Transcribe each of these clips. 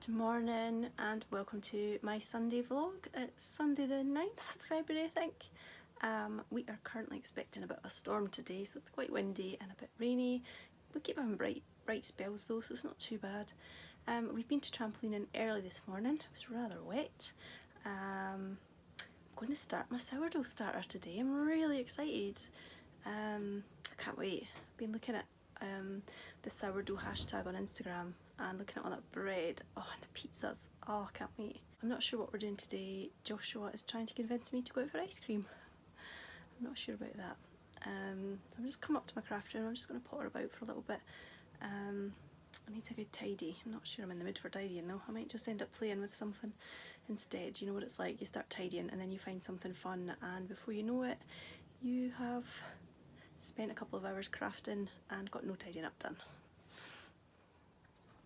Good morning and welcome to my Sunday vlog. It's Sunday the 9th of February, I think. We are currently expecting a bit of a storm today, so it's quite windy and a bit rainy. We keep having bright spells though, so it's not too bad. We've been to trampolining early this morning. It was rather wet. I'm going to start my sourdough starter today. I'm really excited. I can't wait. I've been looking at the sourdough hashtag on Instagram and looking at all that bread. Oh, and the pizzas. Oh, I can't wait. I'm not sure what we're doing today. Joshua is trying to convince me to go out for ice cream. I'm not sure about that. So I'm just come up to my craft room. I'm just going to potter about for a little bit. I need a good tidy. I'm not sure I'm in the mood for tidying though. I might just end up playing with something instead. You know what it's like, you start tidying and then you find something fun, and before you know it you have spent a couple of hours crafting and got no tidying up done.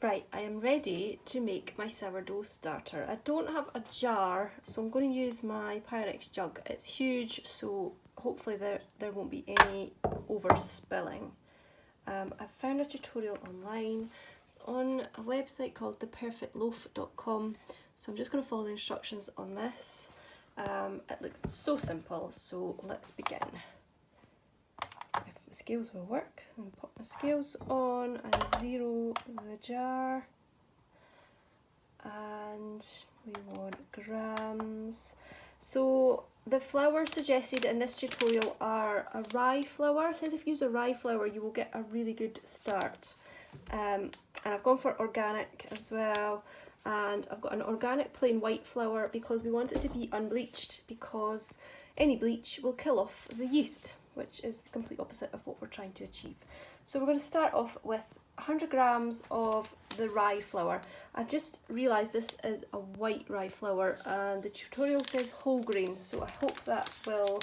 Right, I am ready to make my sourdough starter. I don't have a jar, so I'm going to use my Pyrex jug. It's huge, so hopefully there won't be any overspilling. I found a tutorial online. It's on a website called theperfectloaf.com, so I'm just going to follow the instructions on this. It looks so simple, so let's begin. If my scales will work, I'm going to pop my scales on and zero the jar, and we want grams. So the flours suggested in this tutorial are a rye flour. It says if you use a rye flour you will get a really good start. And I've gone for organic as well, and I've got an organic plain white flour because we want it to be unbleached, because any bleach will kill off the yeast, which is the complete opposite of what we're trying to achieve. So we're going to start off with 100 grams of the rye flour. I've just realised this is a white rye flour and the tutorial says whole grain, so I hope that will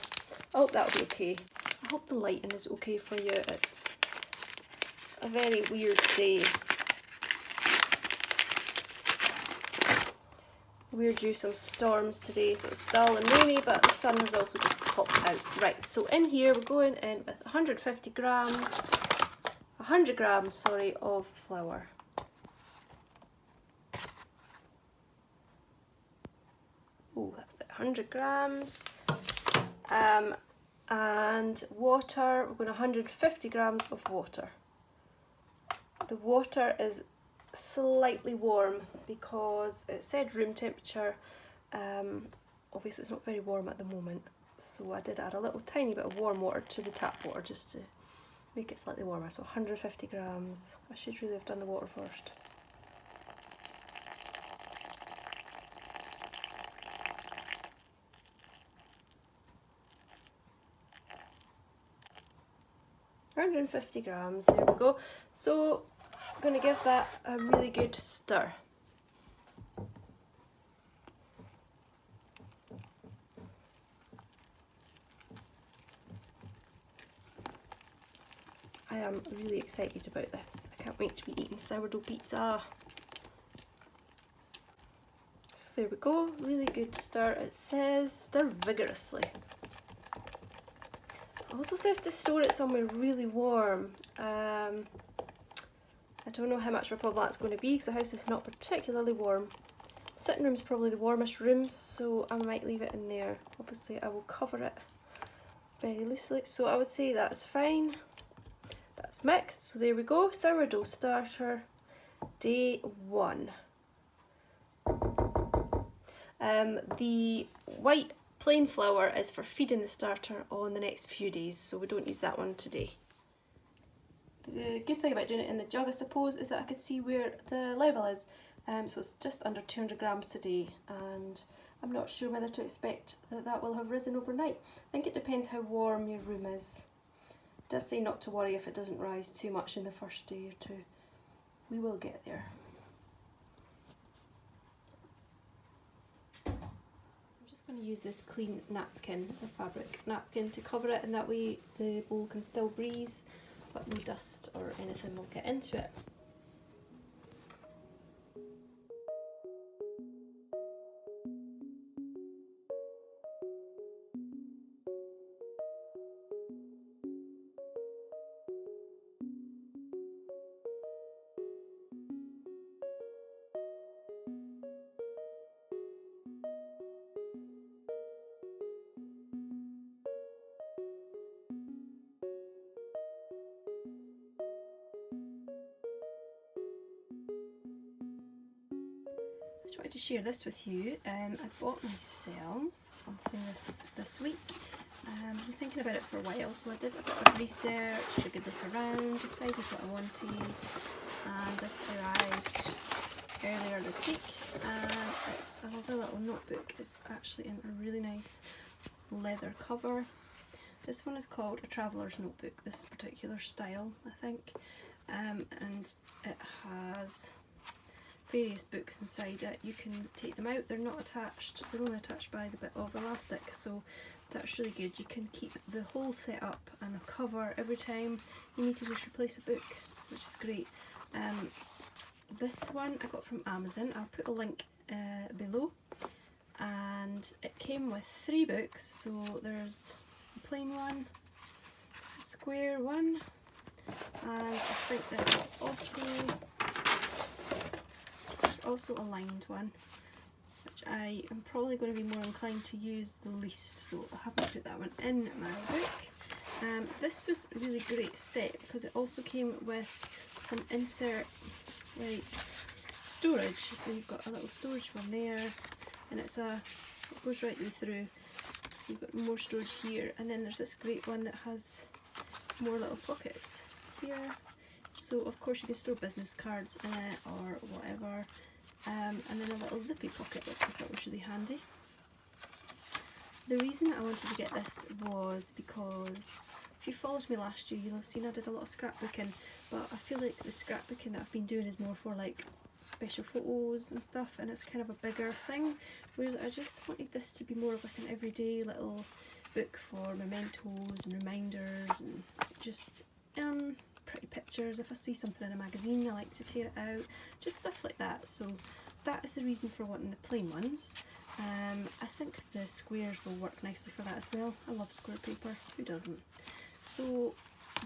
be okay. I hope the lighting is okay for you. It's a very weird day. We're due some storms today, so it's dull and rainy, but the sun has also just popped out. Right, so in here we're going in with 100 grams of flour. Oh, that's it, 100 grams. And water, we're going 150 grams of water. The water is slightly warm because it said room temperature. Obviously it's not very warm at the moment, so I did add a little tiny bit of warm water to the tap water just to make it slightly warmer. So 150 grams. I should really have done the water first. £150 grams, there we go. So I'm going to give that a really good stir. I am really excited about this. I can't wait to be eating sourdough pizza. So there we go, really good stir. It says stir vigorously. It also says to store it somewhere really warm. I don't know how much of a problem that's going to be because the house is not particularly warm. Sitting room is probably the warmest room, so I might leave it in there. Obviously I will cover it very loosely, so I would say that's fine. That's mixed, so there we go, sourdough starter, day 1. The white plain flour is for feeding the starter on the next few days, so we don't use that one today. The good thing about doing it in the jug, I suppose, is that I could see where the level is. So it's just under 200 grams today, and I'm not sure whether to expect that will have risen overnight. I think it depends how warm your room is. It does say not to worry if it doesn't rise too much in the first day or two. We will get there. I'm just going to use this clean napkin, it's a fabric napkin, to cover it, and that way the bowl can still breathe, but no dust or anything will get into it. just wanted to share this with you. I bought myself something this week. I've been thinking about it for a while, so I did a bit of research, took a good look around, decided what I wanted, and this arrived earlier this week. And it's a lovely little notebook. It's actually in a really nice leather cover. This one is called a traveller's notebook, this particular style, I think, and it has various books inside it. You can take them out, they're not attached, they're only attached by the bit of elastic, so that's really good. You can keep the whole set up and the cover every time you need to just replace a book, which is great. This one I got from Amazon. I'll put a link below, and it came with 3 books. So there's a plain one, a square one, and I think there's also a lined one, which I am probably going to be more inclined to use the least, so I haven't put that one in my book. This was a really great set because it also came with some insert like storage, so you've got a little storage one there, and it goes right through, so you've got more storage here, and then there's this great one that has more little pockets here, so of course you can store business cards in it or whatever, and then a little zippy pocket, which I thought was really handy. The reason I wanted to get this was because if you followed me last year, you'll have seen I did a lot of scrapbooking, but I feel like the scrapbooking that I've been doing is more for like special photos and stuff, and it's kind of a bigger thing, whereas I just wanted this to be more of like an everyday little book for mementos and reminders and just pretty pictures. If I see something in a magazine I like to tear it out, just stuff like that. So that is the reason for wanting the plain ones. I think the squares will work nicely for that as well. I love square paper, who doesn't? So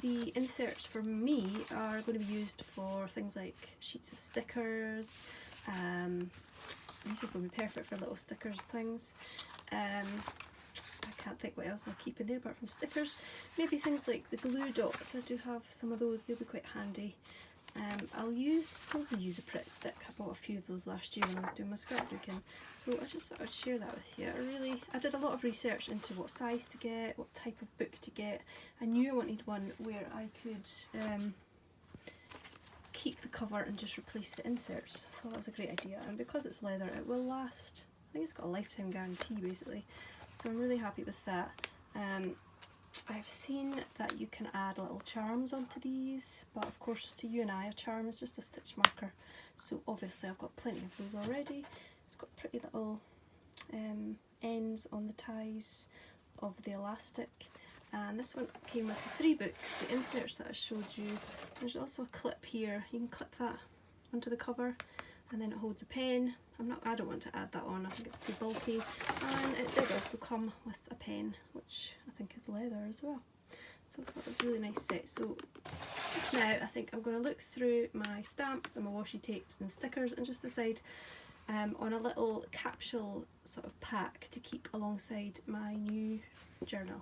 the inserts for me are going to be used for things like sheets of stickers. These are going to be perfect for little stickers things. I can't think what else I'll keep in there apart from stickers. Maybe things like the glue dots, I do have some of those, they'll be quite handy. I'll probably use a Pritt stick. I bought a few of those last year when I was doing my scrapbooking, so I just thought I'd share that with you. I did a lot of research into what size to get, what type of book to get. I knew I wanted one where I could keep the cover and just replace the inserts. I thought that was a great idea, and because it's leather it will last. I think it's got a lifetime guarantee basically, so I'm really happy with that. I've seen that you can add little charms onto these, but of course to you and I a charm is just a stitch marker, so obviously I've got plenty of those already. It's got pretty little ends on the ties of the elastic, and this one came with the 3 books, the inserts that I showed you. There's also a clip here, you can clip that onto the cover, and then it holds a pen. I don't want to add that on, I think it's too bulky, and it did also come with a pen, which I think is leather as well. So I thought it was a really nice set. So just now I think I'm going to look through my stamps and my washi tapes and stickers and just decide on a little capsule sort of pack to keep alongside my new journal.